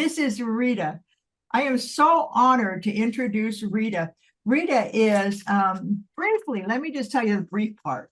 This is Rita. I am so honored to introduce Rita. Rita is, briefly, let me just tell you the brief part.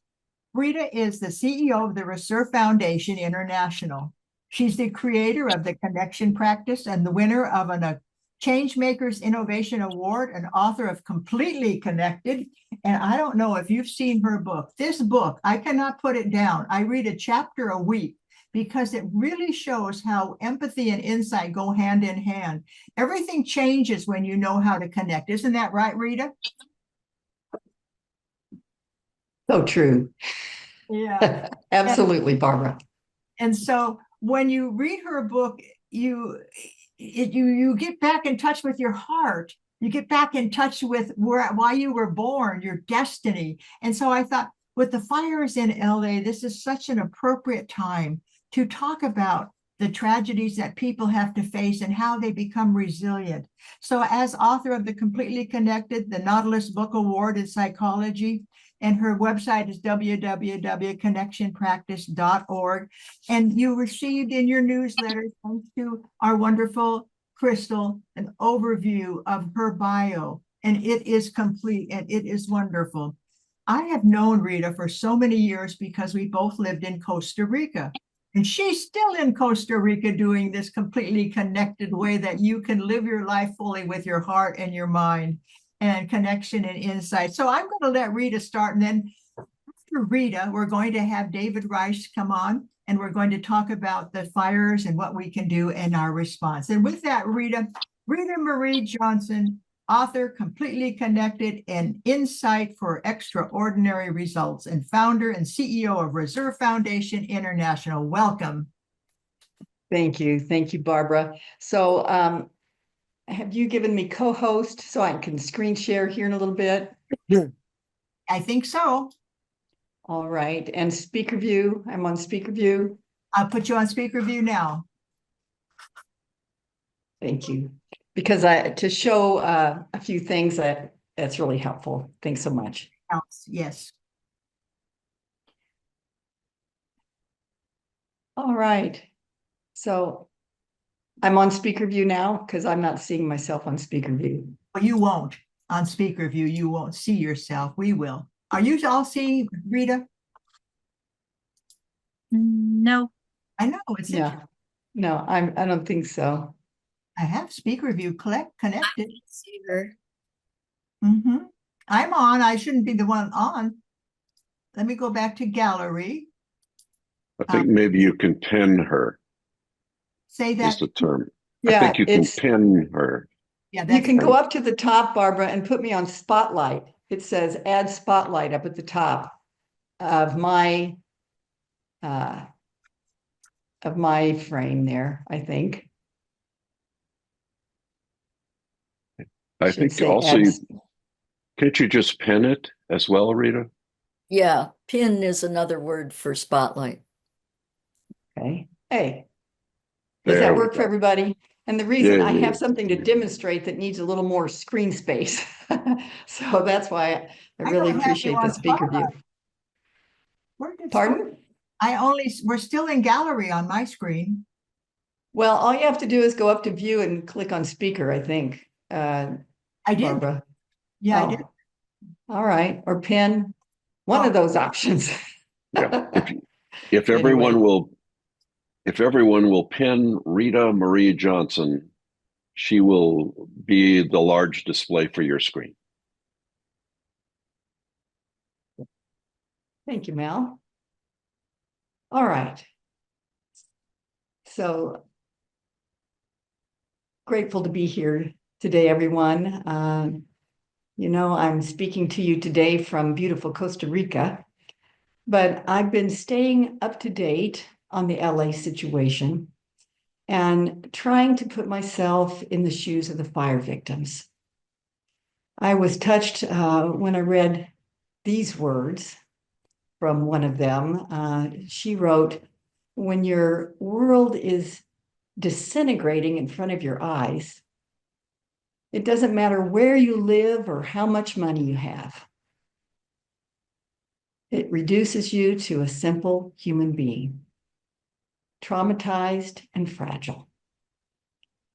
Rita is the CEO of the Reserve Foundation International. She's the creator of the Connection Practice and the winner of a Changemakers Innovation Award and author of Completely Connected. And I don't know if you've seen her book. This book, I cannot put it down. I read a chapter a week because it really shows how empathy and insight go hand in hand. Everything changes when you know how to connect. Isn't that right, Rita? So true. Yeah. Absolutely, Barbara. And so when you read her book, you get back in touch with your heart. You get back in touch with why you were born, your destiny. And so I thought, with the fires in LA, this is such an appropriate time to talk about the tragedies that people have to face and how they become resilient. So as author of The Completely Connected, the Nautilus Book Award in Psychology, and her website is www.connectionpractice.org. And you received in your newsletter, thanks to our wonderful Crystal, an overview of her bio. And it is complete and it is wonderful. I have known Rita for so many years because we both lived in Costa Rica. And she's still in Costa Rica doing this completely connected way that you can live your life fully with your heart and your mind and connection and insight. So I'm going to let Rita start. And then after Rita, we're going to have David Rice come on and we're going to talk about the fires and what we can do in our response. And with that, Rita Marie Johnson, author, Completely Connected, and Insight for Extraordinary Results, and founder and CEO of Reserve Foundation International. Welcome. Thank you. Thank you, Barbara. So have you given me co-host so I can screen share here in a little bit? I think so. All right. And speaker view. I'm on speaker view. I'll put you on speaker view now. Thank you. Because to show a few things that's really helpful. Thanks so much. Yes. All right. So I'm on speaker view now because I'm not seeing myself on speaker view. Well, you won't on speaker view. You won't see yourself. We will. Are you all seeing Rita? No. I know it's no, I don't think so. I have speaker view connected. I see her. I'm on. I shouldn't be the one on. Let me go back to gallery. I think maybe you can pin her. Say that. Is the term. Yeah, I think you can pin her. Yeah, you can go up to the top, Barbara, and put me on spotlight. It says add spotlight up at the top of my frame there, I think. I think also, can't you just pin it as well, Rita? Yeah, pin is another word for spotlight. Okay. Hey, does that work for everybody? And the reason I have something to demonstrate that needs a little more screen space. So that's why I really appreciate the speaker view. Pardon? We're still in gallery on my screen. Well, all you have to do is go up to view and click on speaker, I think. I did. Barbara. Yeah, I did. All right. Or pin. One of those options. Yeah. If everyone will pin Rita Marie Johnson, she will be the large display for your screen. Thank you, Mel. All right. So grateful to be here today, everyone. I'm speaking to you today from beautiful Costa Rica, but I've been staying up to date on the LA situation and trying to put myself in the shoes of the fire victims. I was touched when I read these words from one of them. She wrote, "When your world is disintegrating in front of your eyes, it doesn't matter where you live or how much money you have. It reduces you to a simple human being, traumatized and fragile.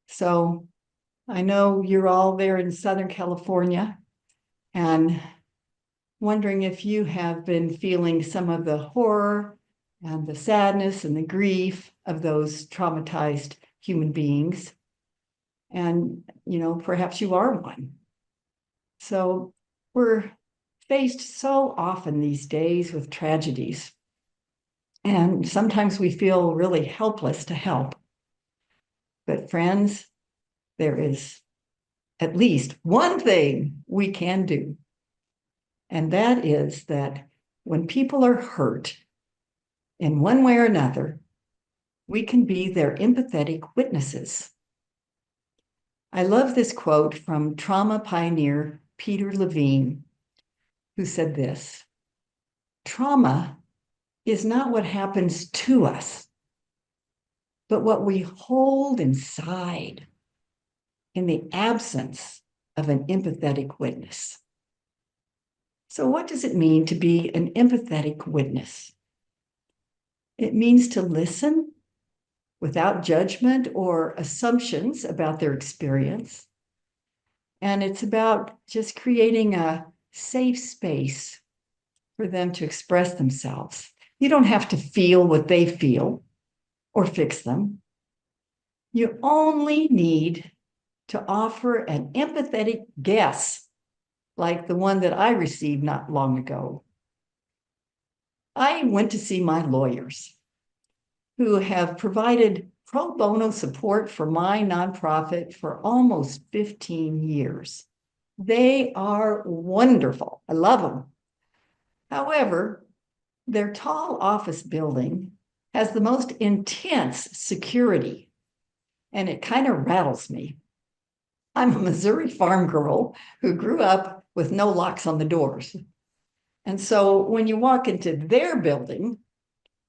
So I know you're all there in Southern California and wondering if you have been feeling some of the horror and the sadness and the grief of those traumatized human beings. And, perhaps you are one. So we're faced so often these days with tragedies. And sometimes we feel really helpless to help. But friends, there is at least one thing we can do. And that is that when people are hurt in one way or another, we can be their empathetic witnesses. I love this quote from trauma pioneer Peter Levine, who said this: "Trauma is not what happens to us, but what we hold inside in the absence of an empathetic witness." So what does it mean to be an empathetic witness? It means to listen without judgment or assumptions about their experience. And it's about just creating a safe space for them to express themselves. You don't have to feel what they feel or fix them. You only need to offer an empathetic guess, like the one that I received not long ago. I went to see my lawyers, who have provided pro bono support for my nonprofit for almost 15 years. They are wonderful. I love them. However, their tall office building has the most intense security, and it kind of rattles me. I'm a Missouri farm girl who grew up with no locks on the doors. And so when you walk into their building,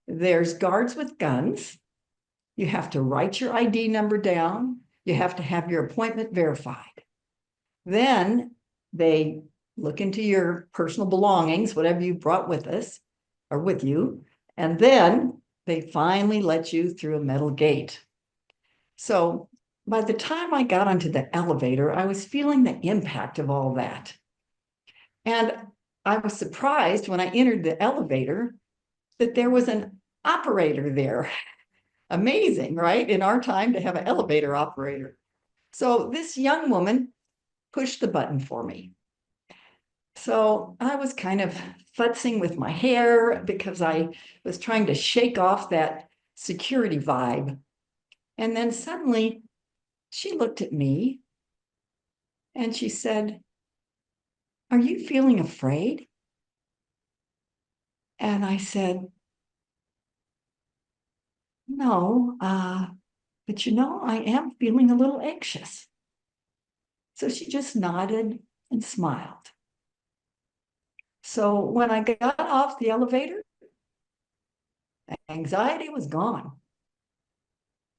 there's guards with guns. You have to write your ID number down. You have to have your appointment verified. Then they look into your personal belongings, whatever you brought with us or with you, and then they finally let you through a metal gate. So by the time I got onto the elevator, I was feeling the impact of all that. And I was surprised when I entered the elevator that there was an operator there. Amazing, right? In our time to have an elevator operator. So this young woman pushed the button for me. So I was kind of futzing with my hair because I was trying to shake off that security vibe. And then suddenly she looked at me and she said, "Are you feeling afraid?" And I said, "No, but I am feeling a little anxious." So she just nodded and smiled. So when I got off the elevator, anxiety was gone.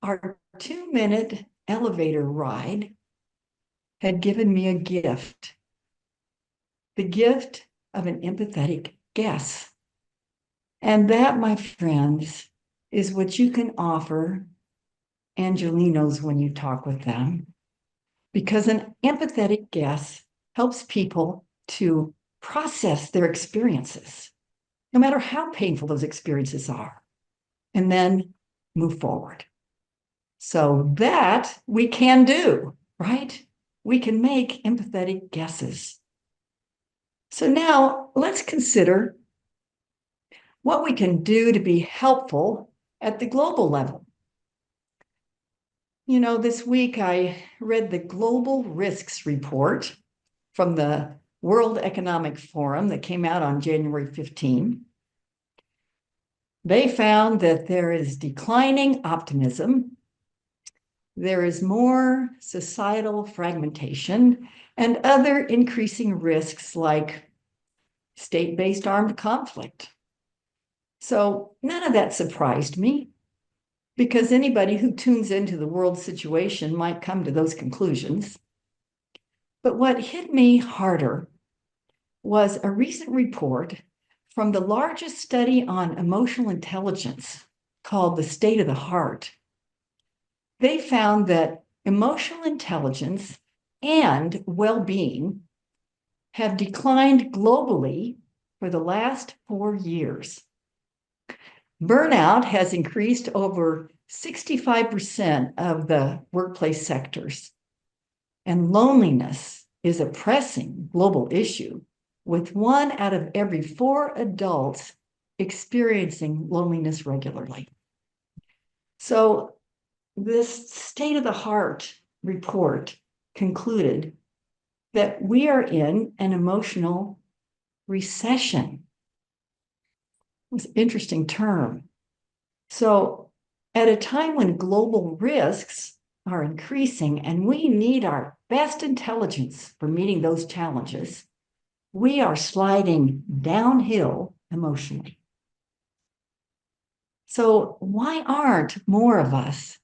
Our 2-minute elevator ride had given me a gift, the gift of an empathetic guess. And that, my friends, is what you can offer Angelinos when you talk with them, because an empathetic guess helps people to process their experiences, no matter how painful those experiences are, and then move forward. So that we can do, right? We can make empathetic guesses. So now let's consider what we can do to be helpful at the global level. This week I read the Global Risks Report from the World Economic Forum that came out on January 15. They found that there is declining optimism, there is more societal fragmentation, and other increasing risks like state-based armed conflict. So none of that surprised me, because anybody who tunes into the world situation might come to those conclusions. But what hit me harder was a recent report from the largest study on emotional intelligence, called The State of the Heart. They found that emotional intelligence and well-being have declined globally for the last 4 years. Burnout has increased over 65% of the workplace sectors, and loneliness is a pressing global issue, with 1 out of every 4 adults experiencing loneliness regularly. So this State of the Heart report concluded that we are in an emotional recession. It's an interesting term. So at a time when global risks are increasing and we need our best intelligence for meeting those challenges, we are sliding downhill emotionally. So why aren't more of us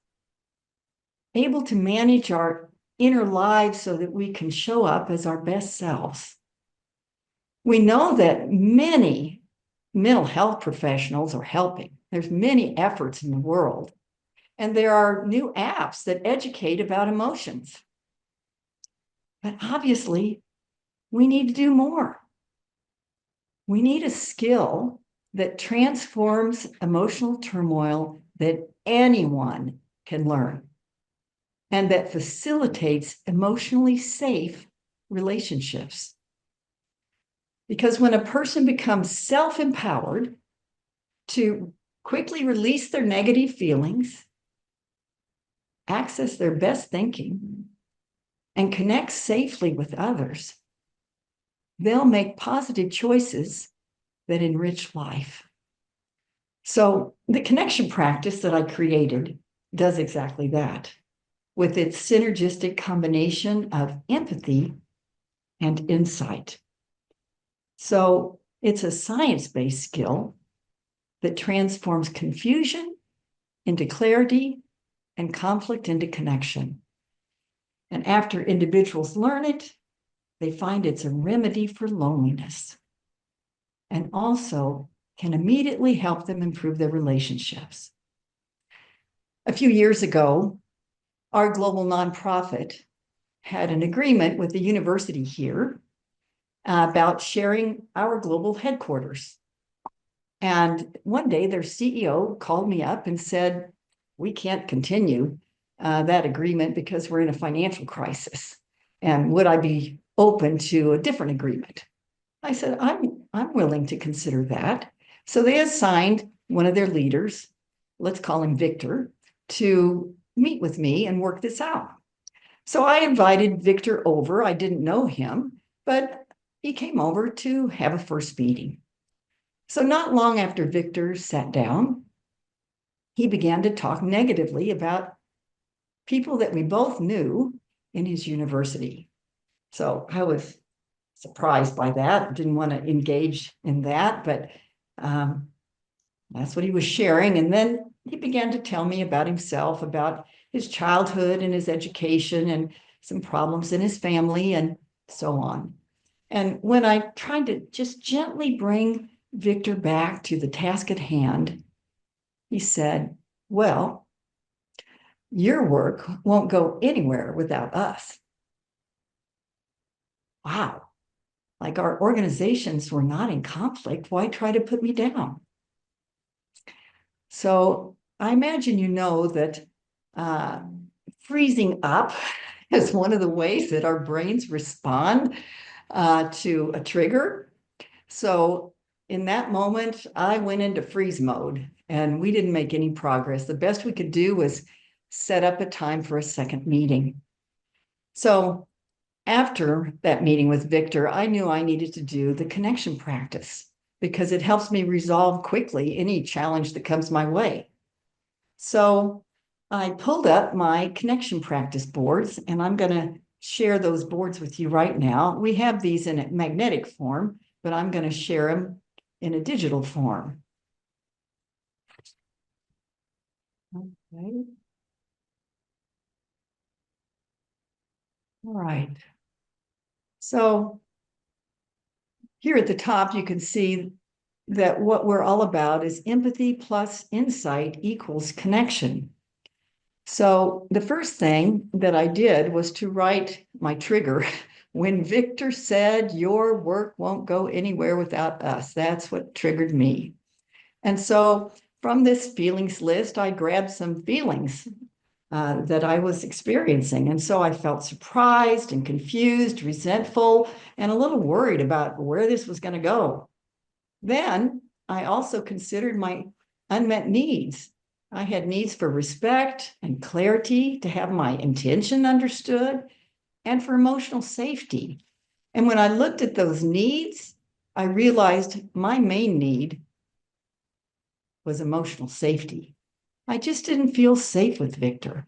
able to manage our inner lives so that we can show up as our best selves? We know that many mental health professionals are helping. There's many efforts in the world, and there are new apps that educate about emotions. But obviously, we need to do more. We need a skill that transforms emotional turmoil that anyone can learn, and that facilitates emotionally safe relationships. Because when a person becomes self-empowered to quickly release their negative feelings, access their best thinking, and connect safely with others, they'll make positive choices that enrich life. So the connection practice that I created does exactly that, with its synergistic combination of empathy and insight. So it's a science-based skill that transforms confusion into clarity and conflict into connection. And after individuals learn it, they find it's a remedy for loneliness, and also can immediately help them improve their relationships. A few years ago, our global nonprofit had an agreement with the university here about sharing our global headquarters. And one day their CEO called me up and said, "We can't continue that agreement because we're in a financial crisis. And would I be open to a different agreement?" I said, I'm willing to consider that. So they assigned one of their leaders, let's call him Victor, to meet with me and work this out. So I invited Victor over. I didn't know him, but he came over to have a first meeting. So not long after Victor sat down, he began to talk negatively about people that we both knew in his university. So I was surprised by that. Didn't want to engage in that, but that's what he was sharing. And then he began to tell me about himself, about his childhood and his education and some problems in his family and so on. And when I tried to just gently bring Victor back to the task at hand, he said, "Well, your work won't go anywhere without us." Wow. Like our organizations were not in conflict. Why try to put me down? So I imagine you know that freezing up is one of the ways that our brains respond to a trigger. So in that moment, I went into freeze mode and we didn't make any progress. The best we could do was set up a time for a second meeting. So after that meeting with Victor, I knew I needed to do the connection practice because it helps me resolve quickly any challenge that comes my way. So I pulled up my connection practice boards, and I'm going to share those boards with you right now. We have these in a magnetic form, but I'm going to share them in a digital form. Okay. All right. So here at the top, you can see that what we're all about is empathy plus insight equals connection. So the first thing that I did was to write my trigger. When Victor said, "Your work won't go anywhere without us," that's what triggered me. And so from this feelings list, I grabbed some feelings that I was experiencing. And so I felt surprised and confused, resentful, and a little worried about where this was going to go. Then I also considered my unmet needs. I had needs for respect and clarity, to have my intention understood, and for emotional safety. And when I looked at those needs, I realized my main need was emotional safety. I just didn't feel safe with Victor.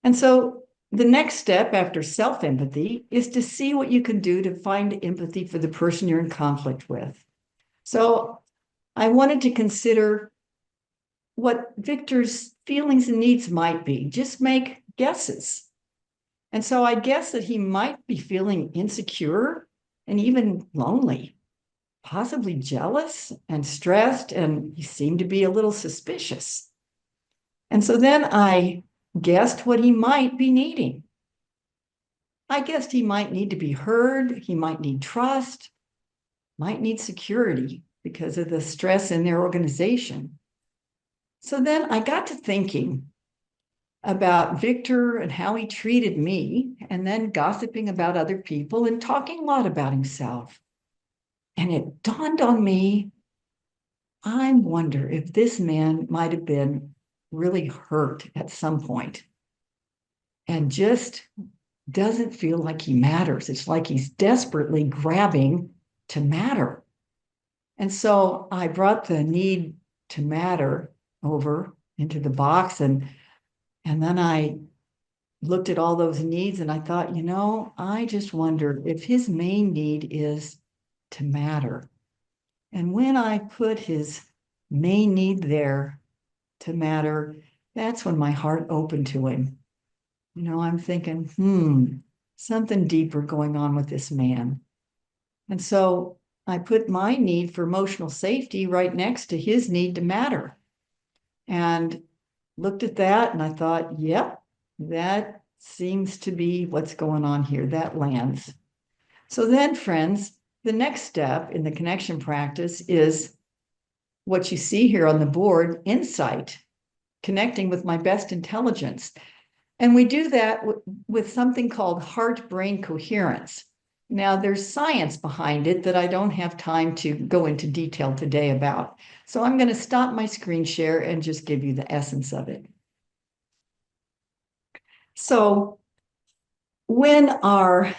And so the next step after self-empathy is to see what you can do to find empathy for the person you're in conflict with. So I wanted to consider what Victor's feelings and needs might be, just make guesses. And so I guess that he might be feeling insecure and even lonely, possibly jealous and stressed, and he seemed to be a little suspicious. And so then I guessed what he might be needing. I guessed he might need to be heard, he might need trust, might need security because of the stress in their organization. So then I got to thinking about Victor and how he treated me, and then gossiping about other people and talking a lot about himself. And it dawned on me, I wonder if this man might have been really hurt at some point and just doesn't feel like he matters. It's like he's desperately grabbing to matter. And so I brought the need to matter over into the box, and then I looked at all those needs and I thought, I just wonder if his main need is to matter. And when I put his main need there, to matter, that's when my heart opened to him. I'm thinking, something deeper going on with this man. And so I put my need for emotional safety right next to his need to matter. And looked at that and I thought, yep, that seems to be what's going on here. That lands. So then, friends, the next step in the connection practice is what you see here on the board, insight, connecting with my best intelligence. And we do that with something called heart-brain coherence. Now, there's science behind it that I don't have time to go into detail today about. So I'm going to stop my screen share and just give you the essence of it. So when our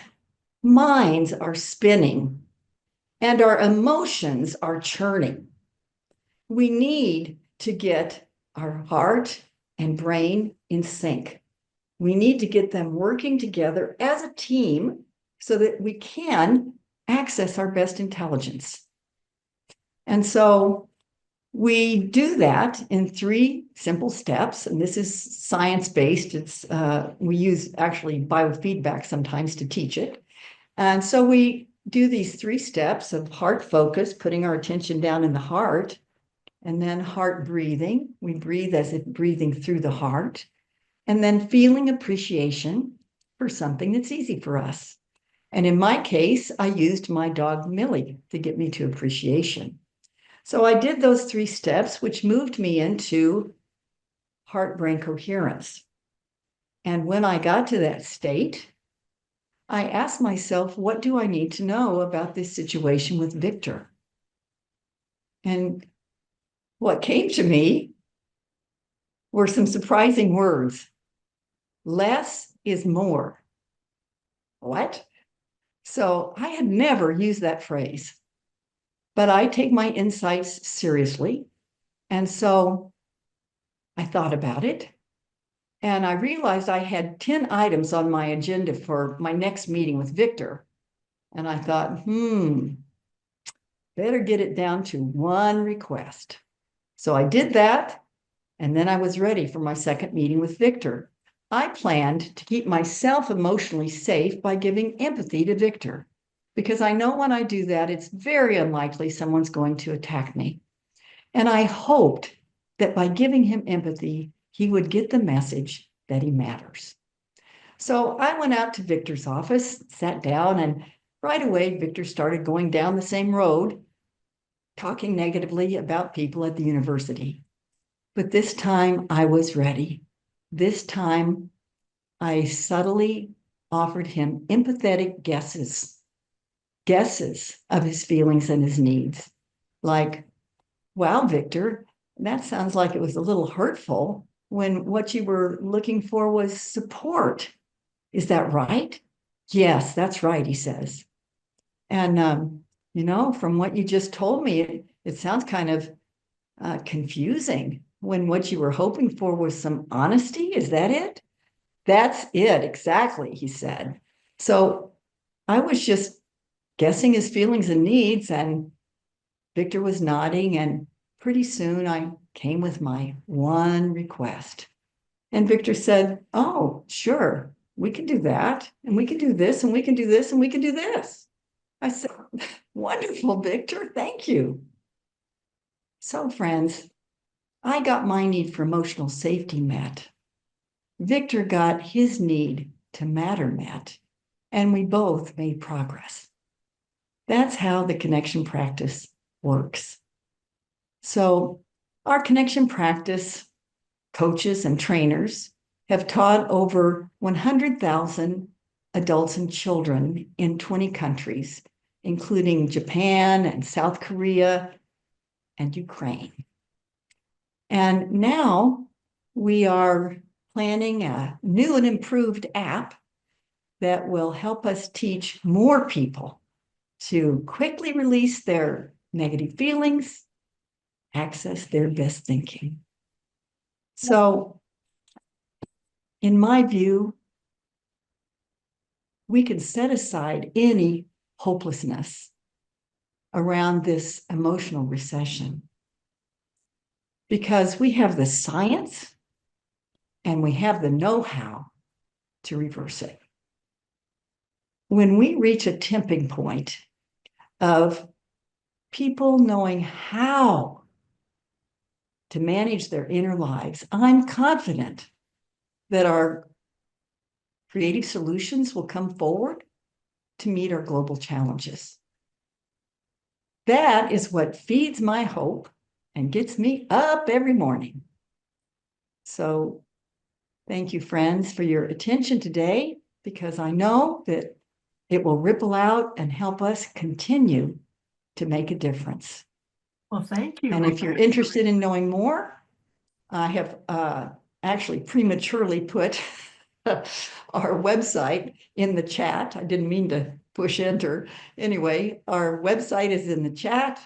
minds are spinning and our emotions are churning, we need to get our heart and brain in sync. We need to get them working together as a team so that we can access our best intelligence. And so we do that in 3 simple steps, and this is science-based. We use actually biofeedback sometimes to teach it. And so we do these 3 steps of heart focus, putting our attention down in the heart, and then heart breathing. We breathe as if breathing through the heart, and then feeling appreciation for something that's easy for us. And in my case, I used my dog Millie to get me to appreciation. So I did those 3 steps, which moved me into heart-brain coherence. And when I got to that state, I asked myself, what do I need to know about this situation with Victor? And what came to me were some surprising words. Less is more. What? So I had never used that phrase, but I take my insights seriously. And so I thought about it, and I realized I had 10 items on my agenda for my next meeting with Victor. And I thought, better get it down to 1 request. So I did that, and then I was ready for my second meeting with Victor. I planned to keep myself emotionally safe by giving empathy to Victor, because I know when I do that, it's very unlikely someone's going to attack me. And I hoped that by giving him empathy, he would get the message that he matters. So I went out to Victor's office, sat down, and right away, Victor started going down the same road, talking negatively about people at the university. But this time I was ready. This time I subtly offered him empathetic guesses of his feelings and his needs. Like, wow, Victor, that sounds like it was a little hurtful when what you were looking for was support. Is that right? Yes, that's right, he says. And, from what you just told me, it sounds kind of confusing when what you were hoping for was some honesty. Is that it? That's it, exactly, he said. So I was just guessing his feelings and needs, and Victor was nodding, and pretty soon I came with my one request. And Victor said, oh, sure, we can do that, and we can do this, and we can do this, and we can do this. I said, wonderful, Victor, thank you. So, friends, I got my need for emotional safety met. Victor got his need to matter met, and we both made progress. That's how the connection practice works. So, our connection practice coaches and trainers have taught over 100,000 adults and children in 20 countries, including Japan and South Korea and Ukraine. And now we are planning a new and improved app that will help us teach more people to quickly release their negative feelings, access their best thinking. So, in my view, we can set aside any hopelessness around this emotional recession because we have the science and we have the know-how to reverse it. When we reach a tipping point of people knowing how to manage their inner lives, I'm confident that our creative solutions will come forward to meet our global challenges. That is what feeds my hope and gets me up every morning. So thank you, friends, for your attention today, because I know that it will ripple out and help us continue to make a difference. Well, thank you. And if you're interested in knowing more, I have actually prematurely put our website in the chat. I didn't mean to push enter. Anyway, our website is in the chat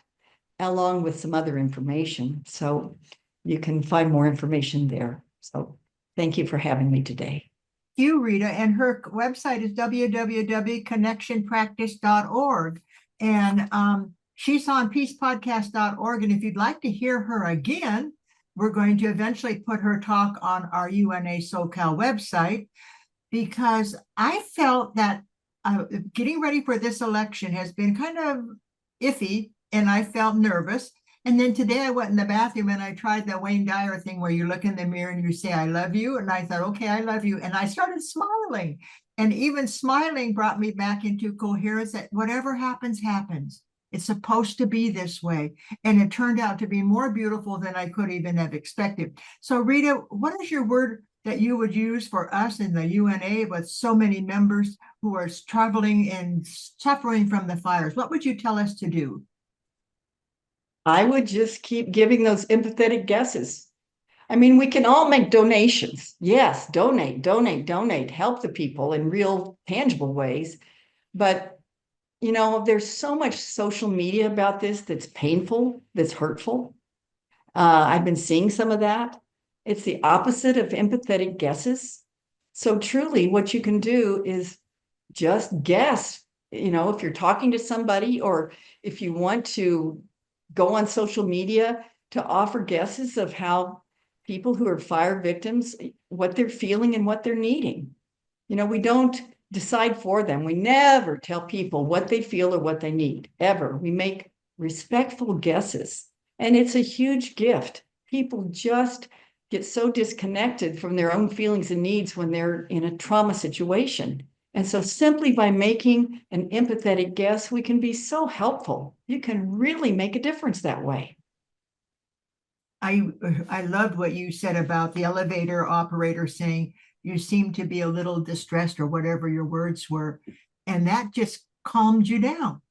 along with some other information. So you can find more information there. So thank you for having me today. You, Rita, and her website is www.connectionpractice.org. And she's on peacepodcast.org. And if you'd like to hear her again, we're going to eventually put her talk on our UNA SoCal website, because I felt that getting ready for this election has been kind of iffy, and I felt nervous. And then today I went in the bathroom and I tried the Wayne Dyer thing where you look in the mirror and you say, I love you. And I thought, okay, I love you. And I started smiling. And even smiling brought me back into coherence that whatever happens, happens. It's supposed to be this way. And it turned out to be more beautiful than I could even have expected. So Rita, what is your word that you would use for us in the UNA with so many members who are traveling and suffering from the fires? What would you tell us to do? I would just keep giving those empathetic guesses. I mean, we can all make donations. Yes, donate, help the people in real, tangible ways. But there's so much social media about this that's painful, that's hurtful. I've been seeing some of that. It's the opposite of empathetic guesses. So truly what you can do is just guess, if you're talking to somebody or if you want to go on social media to offer guesses of how people who are fire victims, what they're feeling and what they're needing. We don't decide for them. We never tell people what they feel or what they need, ever. We make respectful guesses. And it's a huge gift. People just get so disconnected from their own feelings and needs when they're in a trauma situation. And so simply by making an empathetic guess, we can be so helpful. You can really make a difference that way. I loved what you said about the elevator operator saying you seem to be a little distressed or whatever your words were. And that just calmed you down.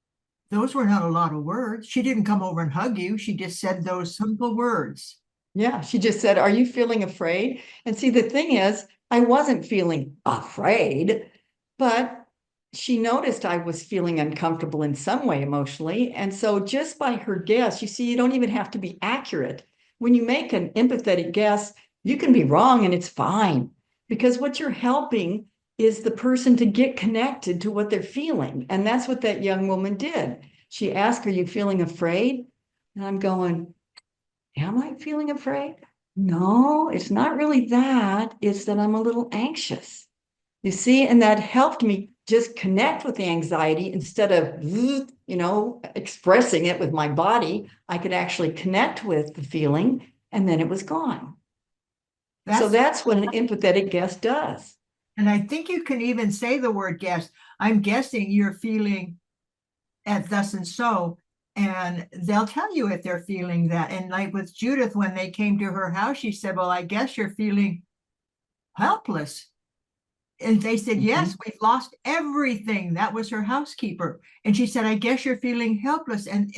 Those were not a lot of words. She didn't come over and hug you. She just said those simple words. Yeah, she just said, "Are you feeling afraid?" And see, the thing is, I wasn't feeling afraid, but she noticed I was feeling uncomfortable in some way emotionally. And so just by her guess, you see, you don't even have to be accurate. When you make an empathetic guess, you can be wrong and it's fine, because what you're helping is the person to get connected to what they're feeling. And that's what that young woman did. She asked, "Are you feeling afraid?" And I'm going, am I feeling afraid? No, it's not really that. It's that I'm a little anxious. You see, and that helped me just connect with the anxiety instead of, expressing it with my body. I could actually connect with the feeling, and then it was gone. So that's what an empathetic guess does. And I think you can even say the word guess. I'm guessing you're feeling at thus and so, and they'll tell you if they're feeling that. And like with Judith, when they came to her house, she said, "Well, I guess you're feeling helpless." And they said, "Yes, we've lost everything." That was her housekeeper. And she said, "I guess you're feeling helpless." And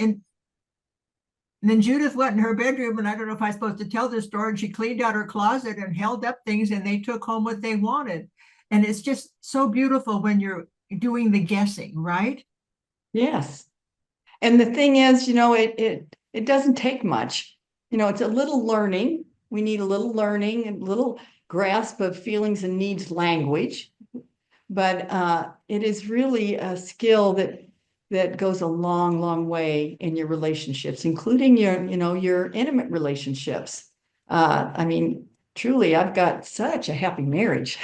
then Judith went in her bedroom, and I don't know if I'm supposed to tell this story, and she cleaned out her closet and held up things, and they took home what they wanted. And it's just so beautiful when you're doing the guessing, right? Yes. And the thing is, it doesn't take much. It's a little learning. We need a little learning and a little grasp of feelings and needs language. But it is really a skill that goes a long, long way in your relationships, including your intimate relationships. I mean, truly, I've got such a happy marriage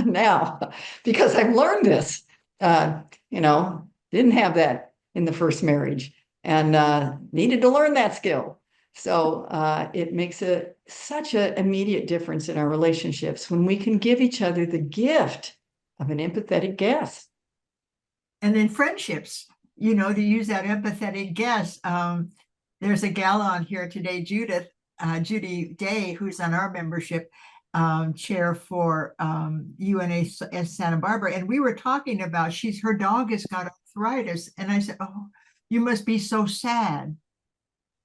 now because I've learned this. Didn't have that in the first marriage and needed to learn that skill. So it makes such an immediate difference in our relationships when we can give each other the gift of an empathetic guess. And then friendships, to use that empathetic guess. There's a gal on here today, Judy Day, who's on our membership chair for UNA Santa Barbara. And we were talking about her dog has got arthritis. And I said, "Oh, you must be so sad."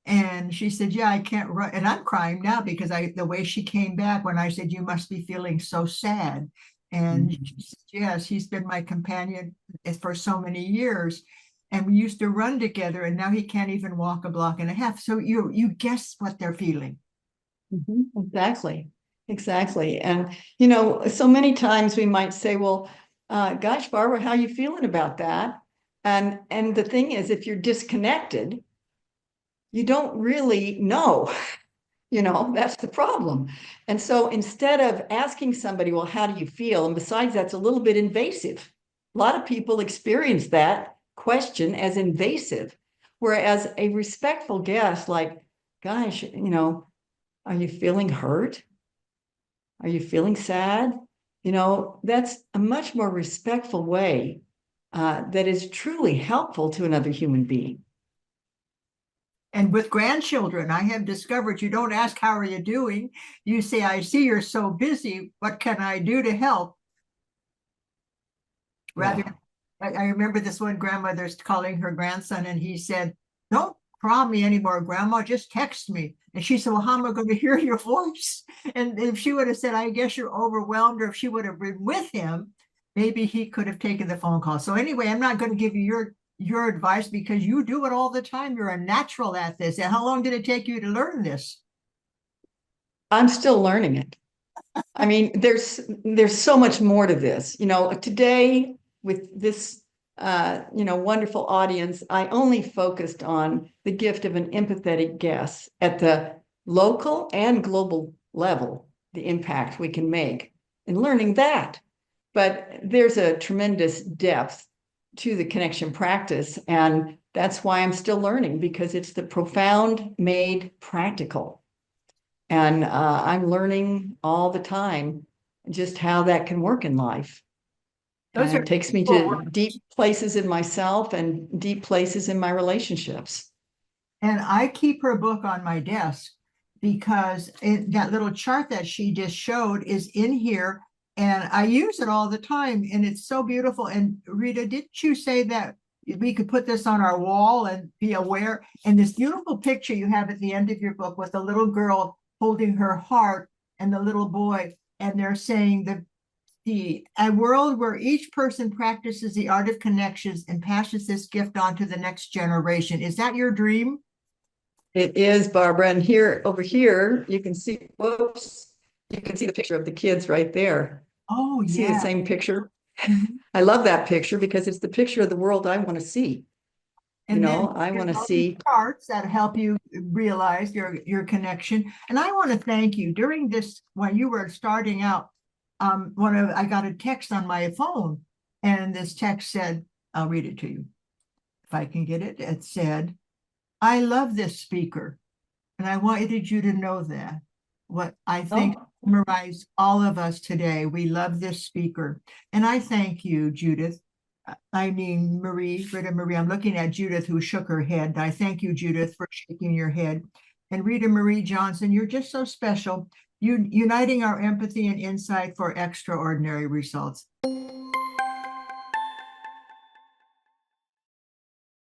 And she said, "Yeah, I can't run." And I'm crying now because the way she came back when I said, "You must be feeling so sad." And she said, "Yes, he's been my companion for so many years. And we used to run together, and now he can't even walk a block and a half." So you guess what they're feeling. Exactly. Exactly. And, so many times we might say, "Well, gosh, Barbara, how are you feeling about that?" And the thing is, if you're disconnected, you don't really know. That's the problem. And so instead of asking somebody, "Well, how do you feel?" And besides, that's a little bit invasive. A lot of people experience that question as invasive, whereas a respectful guess, like, "Gosh, are you feeling hurt? Are you feeling sad?" That's a much more respectful way that is truly helpful to another human being. And with grandchildren, I have discovered you don't ask, "How are you doing?" You say, "I see you're so busy. What can I do to help?" Rather, I remember this one grandmother's calling her grandson, and he said, "Don't call me anymore, Grandma, just text me." And she said, "Well, how am I going to hear your voice?" And if she would have said, "I guess you're overwhelmed," or if she would have been with him, maybe he could have taken the phone call. So anyway, I'm not going to give you your advice because you do it all the time. You're a natural at this. And how long did it take you to learn this? I'm still learning it. I mean, there's so much more to this. Today with this wonderful audience, I only focused on the gift of an empathetic guess at the local and global level, the impact we can make in learning that. But there's a tremendous depth to the connection practice, and that's why I'm still learning, because it's the profound made practical. And I'm learning all the time just how that can work in life. Those And are it takes me cool to deep places in myself and deep places in my relationships. And I keep her book on my desk because that little chart that she just showed is in here and I use it all the time and it's so beautiful. And Rita, didn't you say that we could put this on our wall and be aware? And this beautiful picture you have at the end of your book with the little girl holding her heart and the little boy, and they're saying a world where each person practices the art of connections and passes this gift on to the next generation. Is that your dream? It is, Barbara. And here, over here, you can see, whoops, you can see the picture of the kids right there. Oh, See the yeah. same picture? Mhm. I love that picture because it's the picture of the world I want to see. And then I want to there's all these see. charts that help you realize your connection. And I want to thank you during this when you were starting out. I got a text on my phone, and this text said, "I'll read it to you if I can get it." It said, "I love this speaker, and I wanted you to know that. What I think Oh, summarized all of us today. We love this speaker, and I thank you, Judith." I mean, Rita Marie, I'm looking at Judith who shook her head. I thank you, Judith, for shaking your head. And Rita Marie Johnson, you're just so special. You uniting our empathy and insight for extraordinary results.